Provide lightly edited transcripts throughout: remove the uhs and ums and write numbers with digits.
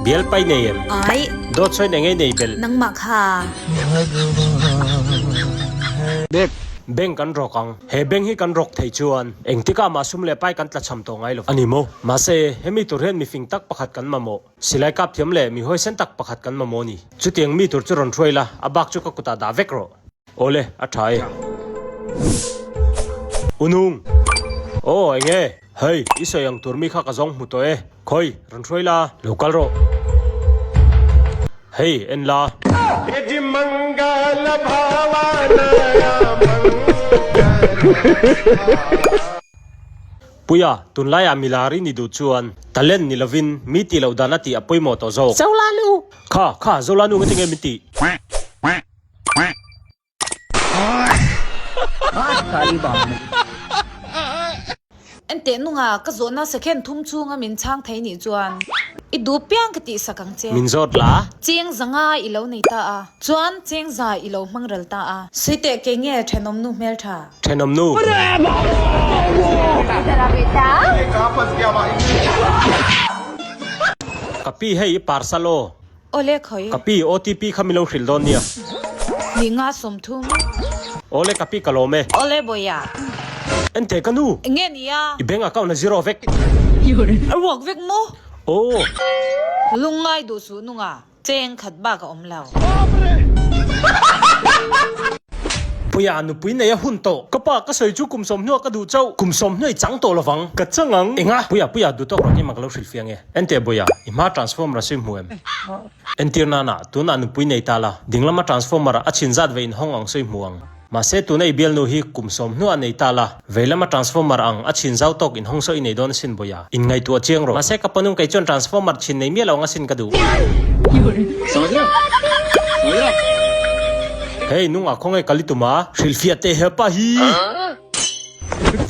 เบลไปเนียมไอ้โดดช่วยในไงเนยเบลนังมักฮาเด็กเบ่งกันรอกังเฮเบ่งให้กันรกไทยชวนเองที่ก้ามาซุ่มเล่ไปกันตัดชำตัวไงลูกอันนี้โมมาเซ่เฮมีตัวเรียนมีฟิงตักประคัดกันมาโมสิไลกับเทียมเล่มีห้อยเส้นตักประคัดกันมาโมนี่จุดยังมีตัวจุดรอนช่วยละอาบักจุกกุตาดาเวกโรโอเล่อัฐายอุนุงโอ้เองเฮ้ยอิสยังตัวมีข้ากระจงมุตัวคอยรอนช่วยละลูกกอลโรเฮ้ยเอ็นลาจิมังกลภาวนาปุยาตุนไลอามิลารีนิดูชวนทะเลนนิลวินมิติเลวดานาติอปุยโมโตโซเจ้าลานูข้าเจ้าลานูกันยังไงมิติอันเตนุงากระโจน่าสักแค่ทุ่มชูงามินช่างไทยนี่จวนอีดูเปียงกติสักังเจมินจดละเจียงจังอีเหลาในตาจวนเจียงจ่าอีเหลามังรัลตาสุดแต่เก่งเงี้ยเทนมนูเมลท่าเทนมนูกับพี่ให้ปาร์ซาโลโอเล่คอยกับพี่ OTP ขมิโลฟิลโดเนียมีงาสมทุ่มโอเล่กับพี่กะโลเมโอเล่บอยาเอ็นเทกันูเงี้ยนี่อีเบงอาเก้าน่ะซีโร่เวกวอกเวกโมโอ้ลุงไงดูสูนุงเจงขัดบ้ากับอมเหลาปุยานุปุยเนี่ยหุ่นโตก็ป้าก็ใส่จุกุมสมนัวก็ดูเจ้ากุมสมนัวจังโตละฟังกัดจังเองอ่ะปุยาดูโตรอนี่มันก็เราสิลเฟียงเอ็นเตปุยาอิมาทรานส์ฟอร์มระซิมหัวเอ็นเตียนาน่ะตัวนั้นนุปุยเนี่ยตาละดิ่งละมาทรานส์ฟอร์มระอัชินจัดเวินห้องอังซิมหัวมาเสตัวในเบลนูฮีกุมสมนัวในตาละเวลามาทรานส์ฟอร์มระอังอัชินเจ้าตกอินห้องโซอินในโดนสินปุยาอินไงตัวเจียงโรมาเสกับปนุงไกจนทรานส์ฟอร์มระชินในเมียเราอังสินกระดูเฮ้ยนุ่งอะคงไอ้กาลิตุมาสิลฟิอาเตเฮปะฮี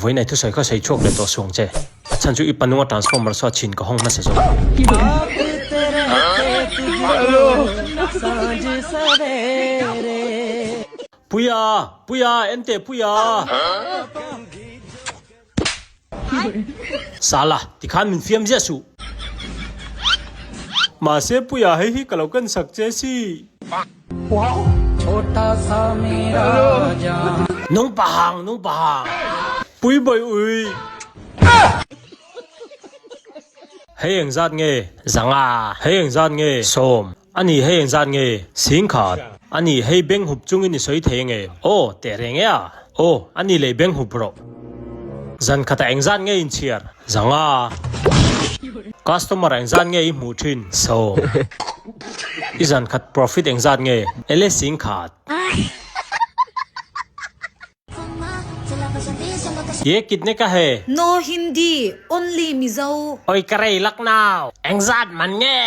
วันไหนทุกสายก็ใส่โชคเลยตัวสวงเจฉันจะอีปนุ่งอะทรานส์ฟอร์มระสอชินก็ห้องมาซะจ้ะปุยาเอ็นเตปุยาสาละที่ข้ามินฟิมเจสุมาเสปุยาให้ฮิกะเรากันสักเจสิน้องปะหังปุยบอยอุยเฮียงจัดเงยจังเฮียงจัดเงยส้มอันนี้เฮียงจัดเงยสิงขาดอันนี้เฮียเบงหุบจุงอินสวยเทงเงยโอ้เตะเรงเงยโอ้อันนี้เลยเบงหุบโปรจันขัดเองจัดเงยอินเชียร์จังคัสตอมาร์เองจัดเงยมูทินส้มอีจันขัด profit เองจัดเงยเอเลสิงขาดเยกิดเนี่ยก็เฮ no Hindi only มิเจ้าโอ้ยกระไรลักนาวเอ็งจัดมันเง่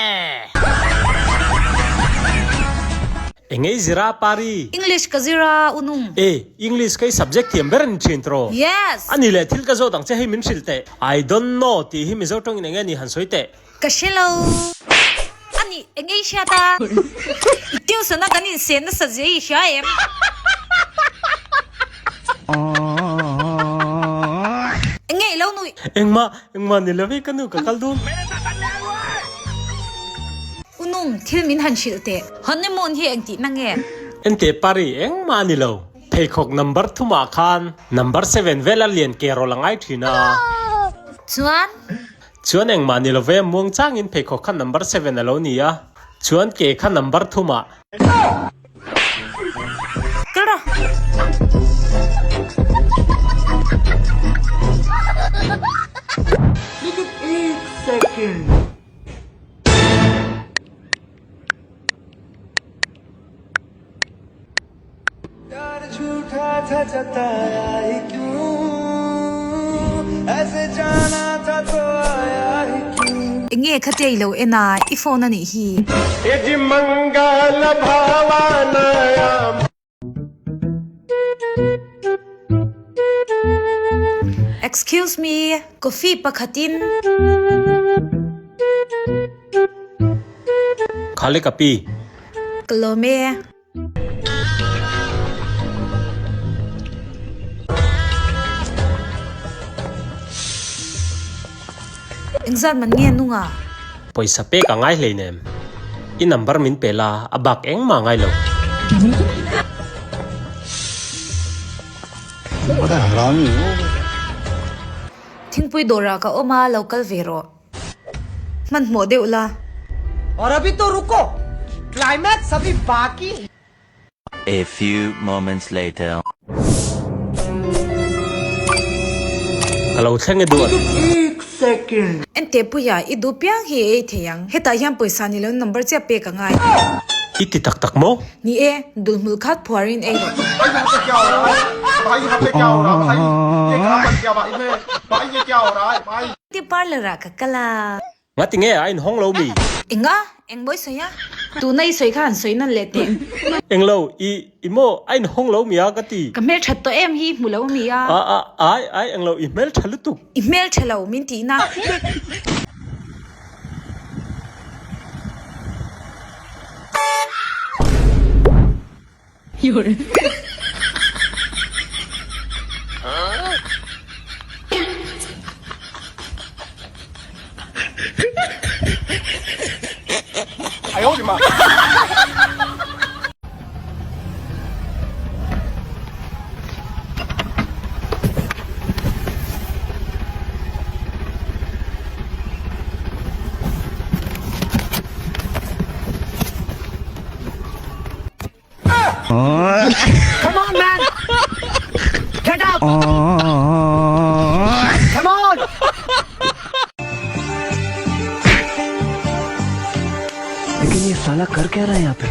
เอ็งไอซิราปารี English กะซิราอุนุงEnglish ก็ subject ที่เบรนชินโตร yes อันนี้แหละที่กระโจดังจะให้มินสิลเต I don't know ที่ฮิมิเจ้าตรงนี้ไงนี่หันสวยเตกะเชลอันนี้เอ็งไอเชียตาเดี๋ยวสนะกันนี่เสียนสัจจะอีเชียเอ็มเอ็งไงเล่าหนุ่ยเอ็งมานี่เลวิกันนูกับคัลดูอุนุงที่มินหันชิลเตฮันนี่มูนที่เอ็งตีนั่งเองเอ็นเตปารีเอ็งมานี่เลวเพย์คอก number 2มาคัน number 7เวลาเลียนเกโรลังไอทีน่าชวนเอ็งมานี่เลวมวงจ้างอินเพย์คอกคัน number 7แล้วนี่อ่ะชวนเกคัน number 2มาก็รอझूठा था जताया ही क्यों ऐसे जाना था तो आया ही क्यों เงี้ยขัดใจเราเอ็น่าอีโฟนันนี่ฮีจิมังกลภาวนา excuse me กาแฟปะขัดินคาเลกับปีกโลเมเอ็งจัดมันเงี้ยนุ่ง poisa pe ka ngai hle nem i number min pela abak eng ma ngai lo बड़ा हरामी हो thingpui dora ka oma local vero man mo de ula और अभी तो रुको क्लाइमैक्स अभी बाकी है। A few moments later. kalau thleng edu ente puya I du piang hi e theyang heta hiam paisa ni lo number che pe ka ngai iti tak tak mo ni e dulmul khat phuarin e भाई यहाँ पे क्या हो रहा है भाई ये कहाँ बन गया भाई में भाई ये क्या हो रहा है भाई ti parlor ra ka kala ngati nge ai hong lo mi inga eng boy soya tu nai soi khan soi nan le te eng lo i imo ai hong lo mi a ka ti ka mel that to em hi mulo mi ya ai eng lo email thalu tu email thelo min ti na Come on, man. Get up. Come on. लेकिन ये साला कर क्या रहा है यहाँ पे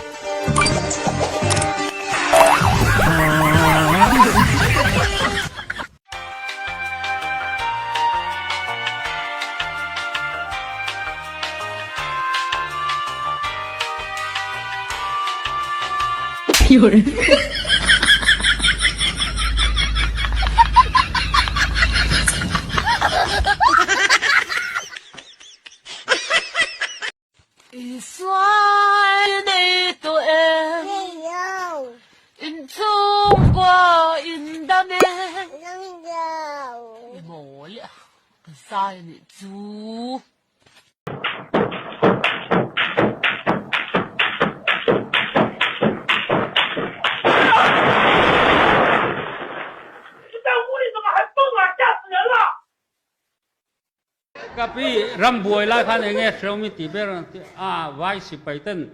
Kapi ram buai lai khan enge Xiaomi ti ber a vai si paitan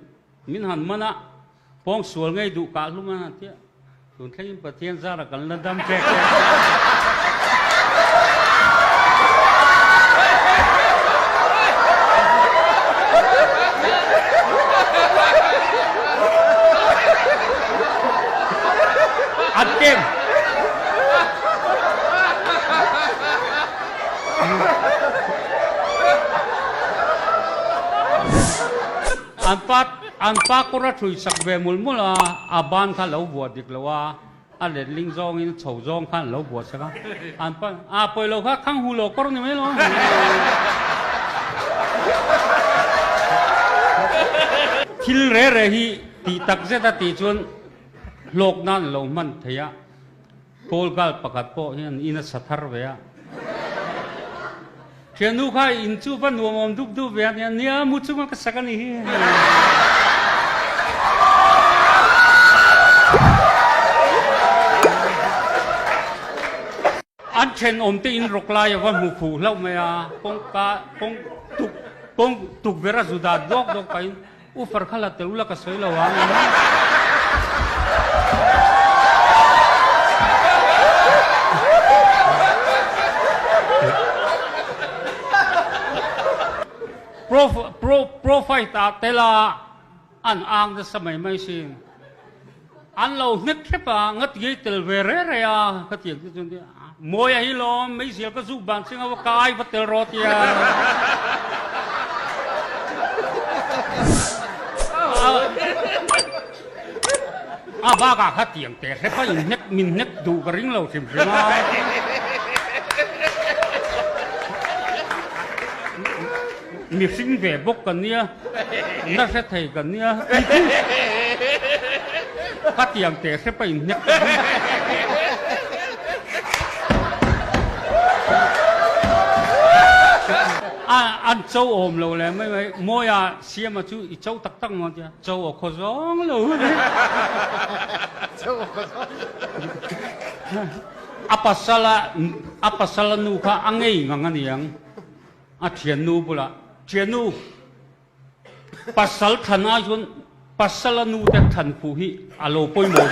min han mana pong sual ngai du ka lu mana ti tun thleng pathian za ra kan la dam trek atem anpa kora thui sakve mulmula aban kha lo buat dik lawa a le ling zong in chou zong khan lo buat saka anpa a poi lo kha khang hu lo kor ni me lo thil re re hi ti tak zeta ti chun lok nan lo man thaya pol gal pakat po hian ina sathar ve a Kianu kha inchu pa nuam duk du ve nia mu chu ka sakani hi an chen om te in rokla ya van hu khu lau me a pong tuk vera zuda dok dok pain u far khala te ula ka soi lawa profile ta tela an ang da samai mai sin an lo nek thepa ngat ye tel vere re ya khatiek chun dia moya hi lo mai sil ka zu ban singa wa kai va tel rotia a ba ka khatiek te thepa in nek min nek du ka ring lo sim sima mi sinh về bốc cần nia nó sẽ thầy cần nia phát tiền để sẽ phải nhắc อันเจ้าอมเราเลยไม่โมยาเสียมาจูอีเจ้าตักตั้งมันจ้ะเจ้าออกขร้องเราเลยapa salah nu ka angai ngangan yang a thian nu pula thian nu pasal thana jun pasal nu te than phu hi alo poi mo